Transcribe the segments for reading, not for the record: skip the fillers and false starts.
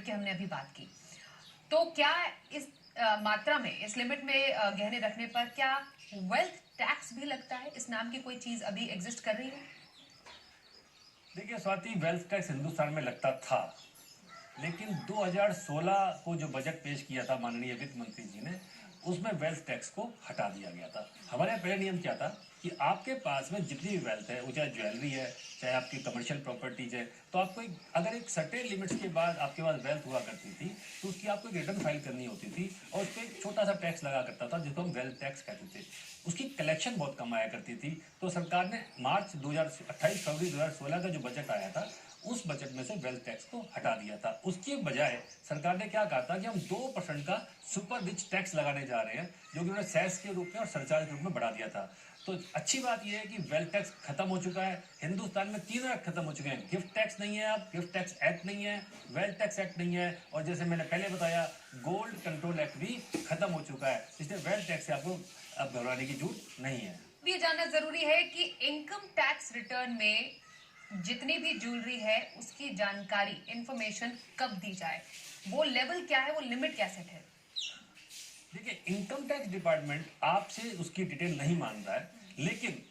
की हमने अभी बात की, तो क्या इस मात्रा में, इस लिमिट में गहने रखने पर क्या वेल्थ टैक्स भी लगता है? इस नाम की कोई चीज अभी एग्जिस्ट कर रही है? देखिए स्वाति, वेल्थ टैक्स हिंदुस्तान में लगता था, लेकिन 2016 को जो बजट पेश किया था माननीय वित्त मंत्री जी ने, उसमें वेल्थ टैक्स को हटा दिया गया था। हमारे यहाँ पहले नियम क्या था कि आपके पास में जितनी भी वेल्थ है, वो चाहे ज्वेलरी है, चाहे आपकी कमर्शियल प्रॉपर्टीज है, तो आपको अगर एक सर्टेन लिमिट्स के बाद आपके पास वेल्थ हुआ करती थी, तो उसकी आपको एक रिटर्न फाइल करनी होती थी और उस पर एक छोटा सा टैक्स लगा करता था जिसको हम वेल्थ टैक्स कहते थे। उसकी कलेक्शन बहुत कम आया करती थी। तो सरकार ने मार्च 2028 फरवरी 2016 का जो बजट आया था, उस बजट में से वेल्थ टैक्स को हटा दिया था। उसके बजाय सरकार ने क्या कहा था कि हम 2% का सुपर रिच टैक्स लगाने जा रहे हैं, जो कि उन्होंने सेस के रूप में और सरचार्ज के रूप में बढ़ा दिया था। तो अच्छी बात यह है कि वेल्थ टैक्स खत्म हो चुका है। हिंदुस्तान में 3 एक्ट खत्म हो चुके हैं। गिफ्ट टैक्स नहीं है, अब गिफ्ट टैक्स एक्ट नहीं है, वेल्थ टैक्स एक्ट नहीं है, और जैसे मैंने पहले बताया, गोल्ड कंट्रोल एक्ट भी खत्म हो चुका है। इसलिए वेल्थ टैक्स से आपको अब घबराने की जरूरत नहीं है। ये जानना जरूरी है कि इनकम टैक्स रिटर्न में जितनी भी ज्वेलरी है उसकी जानकारी, इंफॉर्मेशन कब दी जाए, वो लेवल क्या है, वो लिमिट क्या सेट है? देखिए, इनकम टैक्स डिपार्टमेंट आपसे उसकी डिटेल नहीं मांग रहा है, लेकिन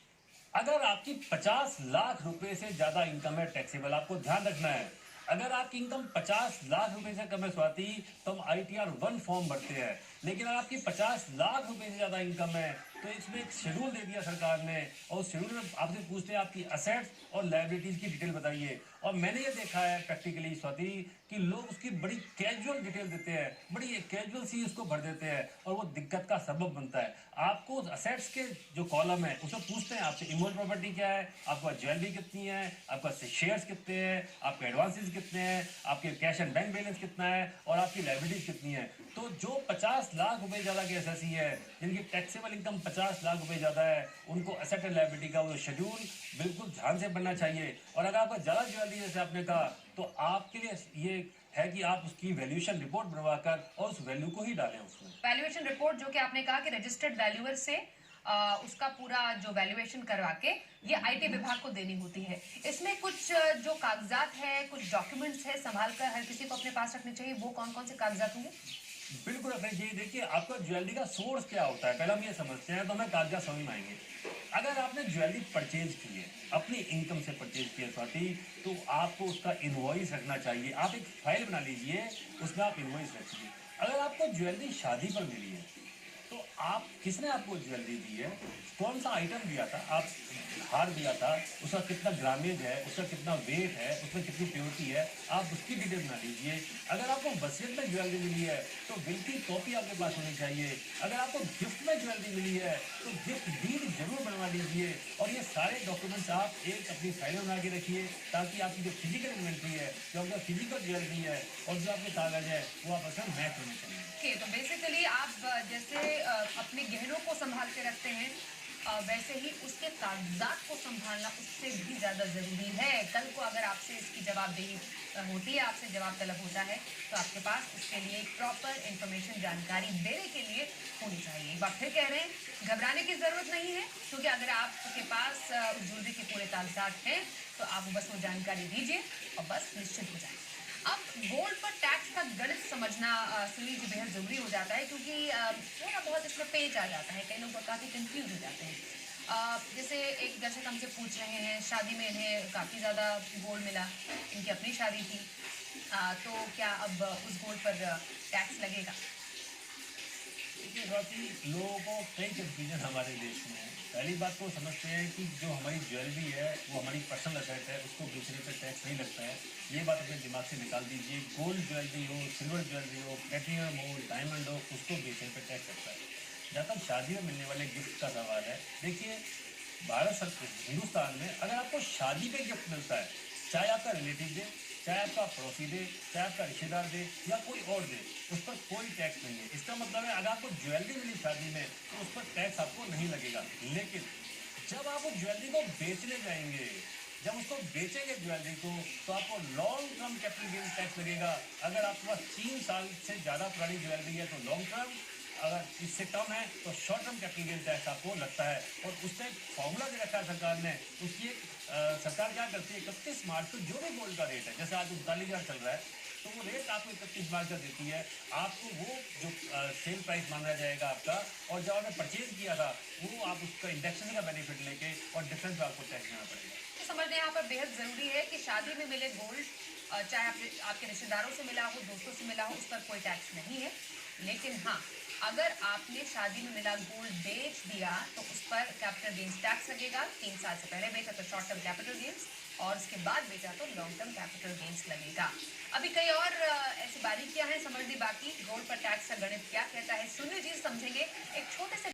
अगर आपकी 50 लाख रुपए से ज्यादा इनकम है टैक्सेबल, आपको ध्यान रखना है। अगर आपकी इनकम 50 लाख रुपए से कम है स्वाति, तो हम ITR 1 फॉर्म भरते हैं। लेकिन अगर आपकी 50 लाख रुपए से ज्यादा इनकम है, तो इसमें एक शेड्यूल दे दिया सरकार ने, और उस शेड्यूल में आपसे पूछते हैं आपकी असेट्स और लायबिलिटीज की डिटेल बताइए। और मैंने ये देखा है प्रैक्टिकली स्वाति कि लोग उसकी बड़ी कैजुअल डिटेल देते हैं, बड़ी कैजुअल सी उसको भर देते हैं, और वो दिक्कत का सबब बनता है। आपको असेट्स के जो कॉलम है उसमें पूछते हैं आपसे इमोल प्रॉपर्टी क्या है, आपका ज्वेलरी कितनी है, आपका शेयर्स कितने हैं, आपके एडवांसेस कितने हैं, आपके कैश एंड बैंक बैलेंस कितना है, और आपकी लायबिलिटीज कितनी है। तो जो 50 लाख रुपए ज्यादा के एसएससी है, जिनकी टैक्सेबल इनकम 50 लाख रुपए ज्यादा है, उनको एसेट एंड लायबिलिटी का वो शेड्यूल बिल्कुल ध्यान से बनना चाहिए। और अगर आपका ज्यादा ज्वेलरी जैसे आपने कहा, तो आपके लिए ये है कि आप उसकी वैल्यूएशन रिपोर्ट बनवाकर और उस वैल्यू को ही डालें उसमें। वैल्यूएशन रिपोर्ट, जो कि आपने कहा कि रजिस्टर्ड वैल्यूअर से उसका पूरा जो वैल्यूएशन करवा के ये IT विभाग को देनी होती है। इसमें कुछ जो कागजात है, कुछ डॉक्यूमेंट्स है, संभाल कर हर किसी को अपने पास रखने चाहिए, वो कौन कौन से कागजात होंगे? बिल्कुल अपने जी, देखिए आपका ज्वेलरी का सोर्स क्या होता है, पहले हम ये समझते हैं, तो हमें कागजात समझ में आएंगे। अगर आपने ज्वेलरी परचेज की है, अपनी इनकम से परचेज की है स्वाति, तो आपको उसका इनवॉइस रखना चाहिए। आप एक फाइल बना लीजिए, उसमें आप इनवॉइस रखिए। अगर आपको ज्वेलरी शादी पर मिली है, तो आप किसने आपको ज्वेलरी दी है, कौन सा आइटम दिया था, आप हार दिया था, उसका कितना ग्रामेज है, उसका कितना वेट है, उसमें कितनी प्योरिटी है, आप उसकी डिटेल बना लीजिए। अगर आपको वसीयत में ज्वेलरी मिली है, तो बिल की कॉपी आपके पास होनी चाहिए। अगर आपको गिफ्ट में ज्वेलरी मिली है, तो गिफ्ट डीड जरूर बनवा लीजिए। और ये सारे डॉक्यूमेंट्स आप एक अपनी फाइल बना के रखिए, ताकि आपकी जो फिजिकल इन्वेंट्री है, जो आपका फिजिकल ज्वेलरी है, और जो आपके कागज है, वो आपस में मैच होने चाहिए। तो बेसिकली आप जैसे अपने गहनों को संभाल के रखते हैं, वैसे ही उसके कागजात को संभालना उससे भी ज्यादा जरूरी है। कल को अगर आपसे इसकी जवाबदेही होती है, आपसे जवाब तलब होता है, तो आपके पास उसके लिए प्रॉपर इंफॉर्मेशन, जानकारी देने के लिए होनी चाहिए। एक बार फिर कह रहे हैं, घबराने की जरूरत नहीं है, क्योंकि अगर आपके पास ज्वेलरी के पूरे कागजात हैं, तो आप बस वो जानकारी दीजिए और बस निश्चिंत हो जाए। अब गोल्ड पर टैक्स का गणित समझना सुनील जी बेहद जरूरी हो जाता है, क्योंकि थोड़ा बहुत इसमें पेच आ जाता है, कई लोग काफी कंफ्यूज हो जाते हैं। जैसे एक दर्शक हमसे पूछ रहे हैं, शादी में इन्हें काफी ज्यादा गोल्ड मिला, इनकी अपनी शादी थी, तो क्या अब उस गोल्ड पर टैक्स लगेगा? देखिए स्वाति, लोगों को कई कंफ्यूजन हमारे देश में है। पहली बात तो समझते हैं कि जो हमारी ज्वेलरी है वो हमारी पर्सनल असेट है, उसको बेचने पर टैक्स नहीं लगता है। ये बात अपने दिमाग से निकाल दीजिए। गोल्ड ज्वेलरी हो, सिल्वर ज्वेलरी हो, प्लेटिनम हो, डायमंड हो, उसको बेचने पर टैक्स लगता है। जहाँ तक शादी में मिलने वाले गिफ्ट का सवाल है, देखिए भारत सरकार, हिंदुस्तान में अगर आपको शादी पे गिफ्ट मिलता है, चाहे आपका रिलेटिव दे, चाहे आपका पड़ोसी दे, चाहे आपका रिश्तेदार दे, या कोई और दे, उस पर कोई टैक्स नहीं है। इसका मतलब है अगर आपको ज्वेलरी मिली शादी में, तो उस पर टैक्स आपको नहीं लगेगा। लेकिन जब आप उस ज्वेलरी को बेचने जाएंगे, जब उसको बेचेंगे ज्वेलरी को, तो आपको long term capital gain tax लगेगा। अगर आपके पास 3 साल से ज्यादा पुरानी ज्वेलरी है तो लॉन्ग टर्म, अगर इससे कम है तो short term capital gain tax आपको लगता है। और उसका एक फॉर्मूला दे रखा है सरकार ने। उसकी एक सरकार क्या करती है, 31 मार्च को जो भी गोल्ड का रेट है, जैसे आज 39,000 चल रहा है, तो तो वो रेट आपको 31 मार्च का देती है। आपको वो जो सेल प्राइस माना जाएगा आपका, और जब आपने परचेज किया था वो आप उसका इंडेक्सेशन का बेनिफिट लेके और डिफरेंस आपको टैक्स देना पड़ेगा। तो समझना यहाँ पर बेहद जरूरी है कि शादी में मिले गोल्ड, चाहे आपके रिश्तेदारों से मिला हो, दोस्तों से मिला हो, उस पर कोई टैक्स नहीं है। लेकिन हाँ, अगर आपने शादी में मिला गोल्ड बेच दिया तो उस पर कैपिटल गेन्स टैक्स लगेगा। 3 साल से पहले बेचा तो शॉर्ट टर्म कैपिटल गेन्स, और उसके बाद बेचा तो लॉन्ग टर्म कैपिटल गेन्स लगेगा। अभी कई और ऐसी बारीकियां हैं समझनी बाकी। गोल्ड पर टैक्स का गणित क्या कहता है, सुनिए जी, समझेंगे एक छोटे से।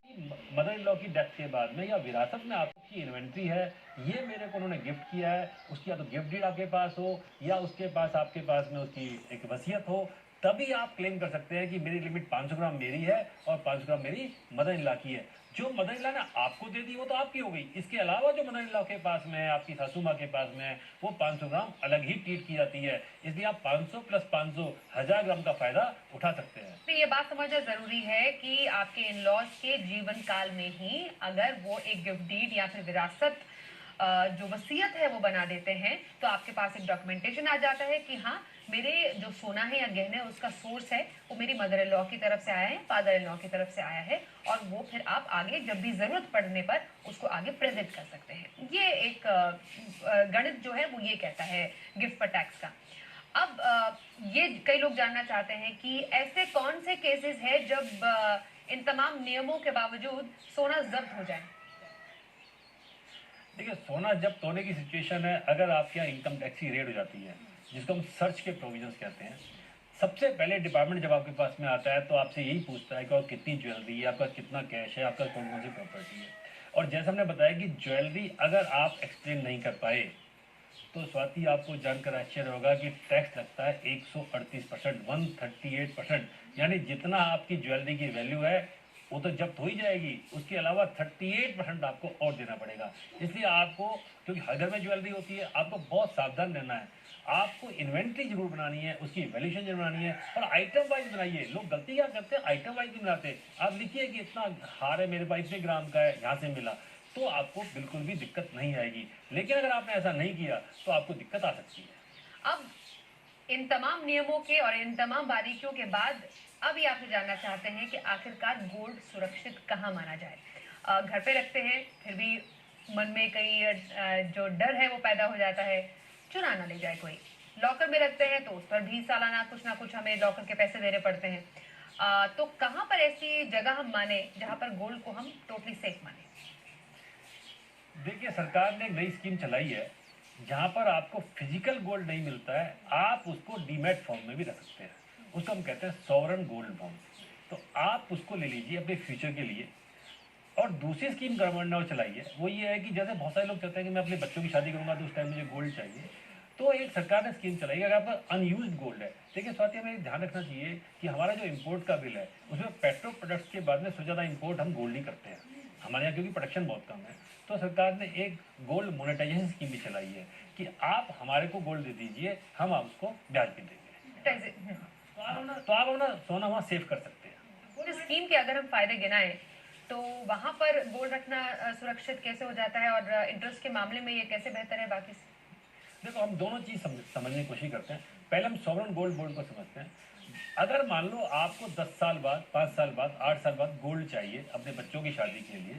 मदर इन लॉ की डेथ के बाद में या विरासत में आपकी इन्वेंट्री है, ये मेरे को उन्होंने गिफ्ट किया है, उसकी या तो गिफ्ट डीड आपके पास हो या उसके पास आपके पास में उसकी एक वसीयत हो, तभी आप क्लेम कर सकते हैं कि मेरी लिमिट 500 ग्राम मेरी है और 500 ग्राम मेरी मदर इन लॉ की है। जो मदर इन लॉ ने आपको दे दी वो तो आपकी हो गई, इसके अलावा जो मदर इन लॉ के पास में है, आपकी सासू माँ के पास में है, वो 500 ग्राम अलग ही ट्रीट की जाती है। इसलिए आप 500 प्लस 500 1000 ग्राम का फायदा उठा सकते हैं। तो ये बात समझना जरूरी है कि आपके इन लॉज के जीवन काल में ही अगर वो एक गिफ्ट डीड या फिर विरासत, जो वसीयत है वो बना देते हैं, तो आपके पास एक डॉक्यूमेंटेशन आ जाता है कि हाँ, मेरे जो सोना है या गहने उसका सोर्स है वो मेरी मदर इन लॉ की तरफ से आया है, फादर इन लॉ की तरफ से आया है, और वो फिर आप आगे जब भी जरूरत पड़ने पर उसको आगे प्रेजेंट कर सकते हैं। ये एक गणित जो है वो ये कहता है गिफ्ट पर टैक्स का। अब ये कई लोग जानना चाहते हैं कि ऐसे कौन से केसेस हैं जब इन तमाम नियमों के बावजूद सोना जब्त हो जाए। देखिए, सोना जब्त होने की सिचुएशन है अगर आपके यहाँ इनकम टैक्स की रेड हो जाती है, जिसको हम सर्च के प्रोविजंस कहते हैं। सबसे पहले डिपार्टमेंट जब आपके पास में आता है तो आपसे यही पूछता है कि और कितनी ज्वेलरी है, आपका कितना कैश है, आपका कौन कौन सी प्रॉपर्टी है। और जैसा हमने बताया कि ज्वेलरी अगर आप एक्सप्लेन नहीं कर पाए तो स्वाति आपको जानकर आश्चर्य होगा कि टैक्स लगता है 138%, 138%। यानी जितना आपकी ज्वेलरी की वैल्यू है वो तो जब्त हो ही जाएगी, उसके अलावा 38% आपको और देना पड़ेगा। इसलिए आपको, क्योंकि हर घर में ज्वेलरी होती है, आपको बहुत सावधान रहना है। आपको इन्वेंट्री जरूर बनानी है, उसकी वैल्यूएशन जरूर बनानी है, और आइटम वाइज बनाइए। लोग गलती क्या करते हैं, आइटम वाइज नहीं बनाते। आप लिखिए कि इतना हार है मेरे पास, इतने ग्राम का है, यहाँ से मिला, तो आपको बिल्कुल भी दिक्कत नहीं आएगी। लेकिन अगर आपने ऐसा नहीं किया तो आपको दिक्कत आ सकती है। अब इन तमाम नियमों के और इन तमाम बारीकियों के बाद अब ये आपसे जानना चाहते हैं कि आखिरकार गोल्ड सुरक्षित कहाँ माना जाए। घर पे रखते हैं फिर भी मन में कई जो डर है वो पैदा हो जाता है, चुरा ना ले जाए कोई। लॉकर में रखते हैं तो उस पर भी सालाना कुछ ना कुछ हमें लॉकर के पैसे देने पड़ते हैं। तो कहाँ पर ऐसी जगह हम माने जहाँ पर गोल्ड को हम टोटली सेफ माने। देखिए, सरकार ने एक नई स्कीम चलाई है जहाँ पर आपको फिजिकल गोल्ड नहीं मिलता है, आप उसको डीमैट फॉर्म में भी रख सकते हैं। उसको हम कहते हैं सॉवरन गोल्ड बॉन्ड। तो आप उसको ले लीजिए अपने फ्यूचर के लिए। और दूसरी स्कीम गवर्नमेंट ने और चलाई है वो ये है कि जैसे बहुत सारे लोग चाहते हैं कि मैं अपने बच्चों की शादी करूंगा तो उस टाइम मुझे गोल्ड चाहिए, तो एक सरकार ने स्कीम चलाई है। अगर आपका अनयूज्ड गोल्ड है, देखिए स्वाति, हमें ध्यान रखना चाहिए कि हमारा जो इम्पोर्ट का बिल है उसमें पेट्रो प्रोडक्ट्स के बाद में सबसे ज़्यादा इम्पोर्ट हम गोल्ड ही करते हैं हमारे यहाँ, क्योंकि प्रोडक्शन बहुत कम है। तो सरकार ने एक गोल्ड मोनेटाइजेशन स्कीम भी चलाई है कि आप हमारे को गोल्ड दे दीजिए, हम आप उसको ब्याज पे देंगे, तो आप अपना सोना वहाँ सेव कर सकते हैं। इस स्कीम के अगर हम फायदे गिनाएं तो वहां पर गोल्ड रखना सुरक्षित कैसे हो जाता है, और इंटरेस्ट के मामले में ये कैसे बेहतर है बाकी से। देखो, हम दोनों चीज समझने की कोशिश करते हैं। पहले हम सॉवरन गोल्ड बॉन्ड को समझते हैं। अगर मान लो आपको 10 साल बाद, 5 साल बाद, 8 साल बाद गोल्ड चाहिए अपने बच्चों की शादी के लिए,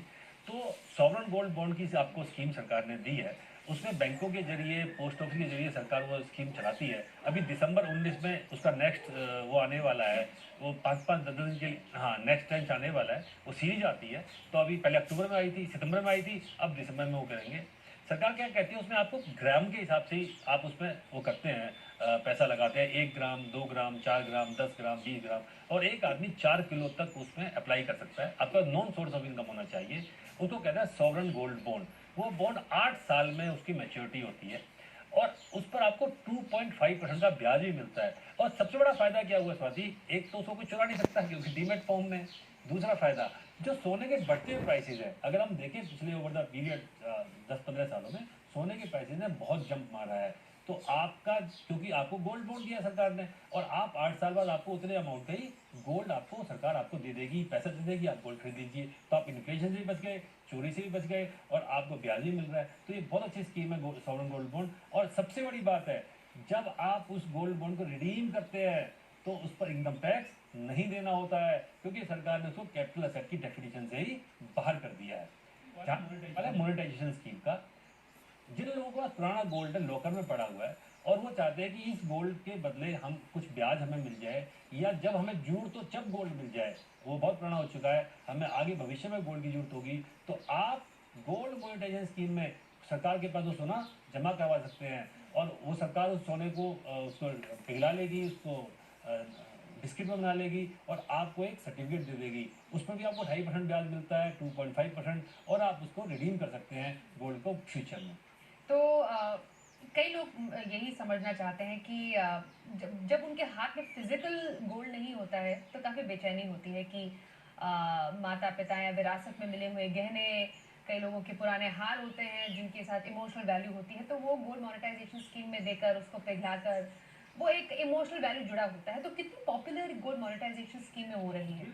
तो सॉवरन गोल्ड बॉन्ड की आपको स्कीम सरकार ने दी है। उसमें बैंकों के जरिए, पोस्ट ऑफिस के जरिए सरकार वो स्कीम चलाती है। अभी दिसंबर 19 में उसका नेक्स्ट वो आने वाला है, वो 5-5 10 दिन के लिए, हाँ, नेक्स्ट टाइम आने वाला है। वो सीरीज आती है, तो अभी पहले अक्टूबर में आई थी, सितंबर में आई थी, अब दिसंबर में वो करेंगे। सरकार क्या कहती है, उसमें आपको ग्राम के हिसाब से ही आप उसमें वो करते हैं, पैसा लगाते हैं। 1 ग्राम, 2 ग्राम, 4 ग्राम, 10 ग्राम, 20 ग्राम, और एक आदमी 4 किलो तक उसमें अप्लाई कर सकता है। आपका नॉन सोर्स ऑफ इनकम होना चाहिए। उसको कहते हैं सॉवरन गोल्ड बॉन्ड। वो बॉन्ड 8 साल में उसकी मैच्योरिटी होती है, और उस पर आपको 2.5% का ब्याज भी मिलता है। और सबसे बड़ा फायदा क्या हुआ स्वाति, एक तो उसको कोई चुरा नहीं सकता क्योंकि डीमेट फॉर्म में। दूसरा फायदा, जो सोने के बढ़ते हुए प्राइसेज है, अगर हम देखें पिछले ओवर द पीरियड 10-15 सालों में सोने के प्राइसेज ने बहुत जंप मारा है। तो आपका, क्योंकि आपको गोल्ड बॉन्ड दिया सरकार ने, और आप 8 साल बाद आपको उतने अमाउंट का ही गोल्ड आपको सरकार आपको दे देगी, पैसा दे देगी, आप गोल्ड खरीद लीजिए। तो आप इन्फ्लेशन से भी बच गए, चोरी से भी बच गए, और आपको ब्याज भी मिल रहा है। तो ये बहुत अच्छी स्कीम है सॉवरन गोल्ड बॉन्ड। और सबसे बड़ी बात है, जब आप उस गोल्ड बॉन्ड को रिडीम करते हैं तो उस पर इनकम टैक्स नहीं देना होता है, क्योंकि सरकार ने उसको कैपिटल असेट की डेफिनेशन से ही बाहर कर दिया है। मोनेटाइजेशन स्कीम का, जिन लोगों के पास पुराना गोल्ड लॉकर में पड़ा हुआ है और वो चाहते हैं कि इस गोल्ड के बदले हम कुछ ब्याज हमें मिल जाए, या जब हमें जरूरत हो जब गोल्ड मिल जाए, वो बहुत पुराना हो चुका है, हमें आगे भविष्य में गोल्ड की जरूरत होगी, तो आप गोल्ड मोनेटाइजेशन स्कीम में सरकार के पास वो सोना जमा करवा सकते हैं और वो सरकार उस सोने को उसको पिघला लेगी, उसको बिस्किट में बना लेगी और आपको एक सर्टिफिकेट दे देगी। उसमें भी आपको 2.5% ब्याज मिलता है, 2.5%, और आप उसको रिडीम कर सकते हैं गोल्ड को फ्यूचर में। तो कई लोग यही समझना चाहते हैं कि जब जब उनके हाथ में फिजिकल गोल्ड नहीं होता है तो काफ़ी बेचैनी होती है कि माता पिता या विरासत में मिले हुए गहने, कई लोगों के पुराने हार होते हैं जिनके साथ इमोशनल वैल्यू होती है, तो वो गोल्ड मोनेटाइजेशन स्कीम में देकर उसको पिघलाकर वो एक इमोशनल वैल्यू जुड़ा होता है। तो कितनी पॉपुलर गोल्ड मोनेटाइजेशन स्कीम में हो रही है?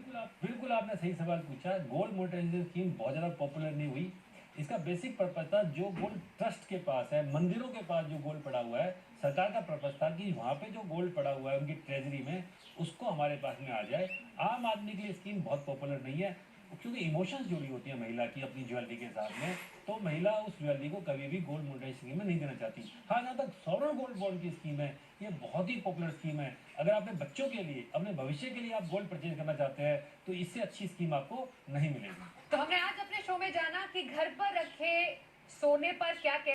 बिल्कुल आपने सही सवाल पूछा। गोल्ड मोनेटाइजेशन स्कीम बहुत ज़्यादा पॉपुलर नहीं हुई। इसका बेसिक पर्पज था, जो गोल्ड ट्रस्ट के पास है, मंदिरों के पास जो गोल्ड पड़ा हुआ है, सरकार का पर्पज था कि वहाँ पे जो गोल्ड पड़ा हुआ है उनकी ट्रेजरी में, उसको हमारे पास में आ जाए। आम आदमी के लिए स्कीम बहुत पॉपुलर नहीं है, क्योंकि इमोशंस जुड़ी होती है महिला की अपनी ज्वेलरी के साथ में, तो महिला उस ज्वेलरी को कभी भी गोल्ड मोनेटाइजेशन स्कीम में नहीं देना चाहती। हाँ, जहाँ तक सॉवरेन गोल्ड बॉन्ड की स्कीम है, ये बहुत ही पॉपुलर स्कीम है। अगर अपने बच्चों के लिए, अपने भविष्य के लिए आप गोल्ड परचेज करना चाहते हैं तो इससे अच्छी स्कीम आपको नहीं मिलेगी। तो हमने आज अपने शो में जाना कि घर पर रखे सोने पर क्या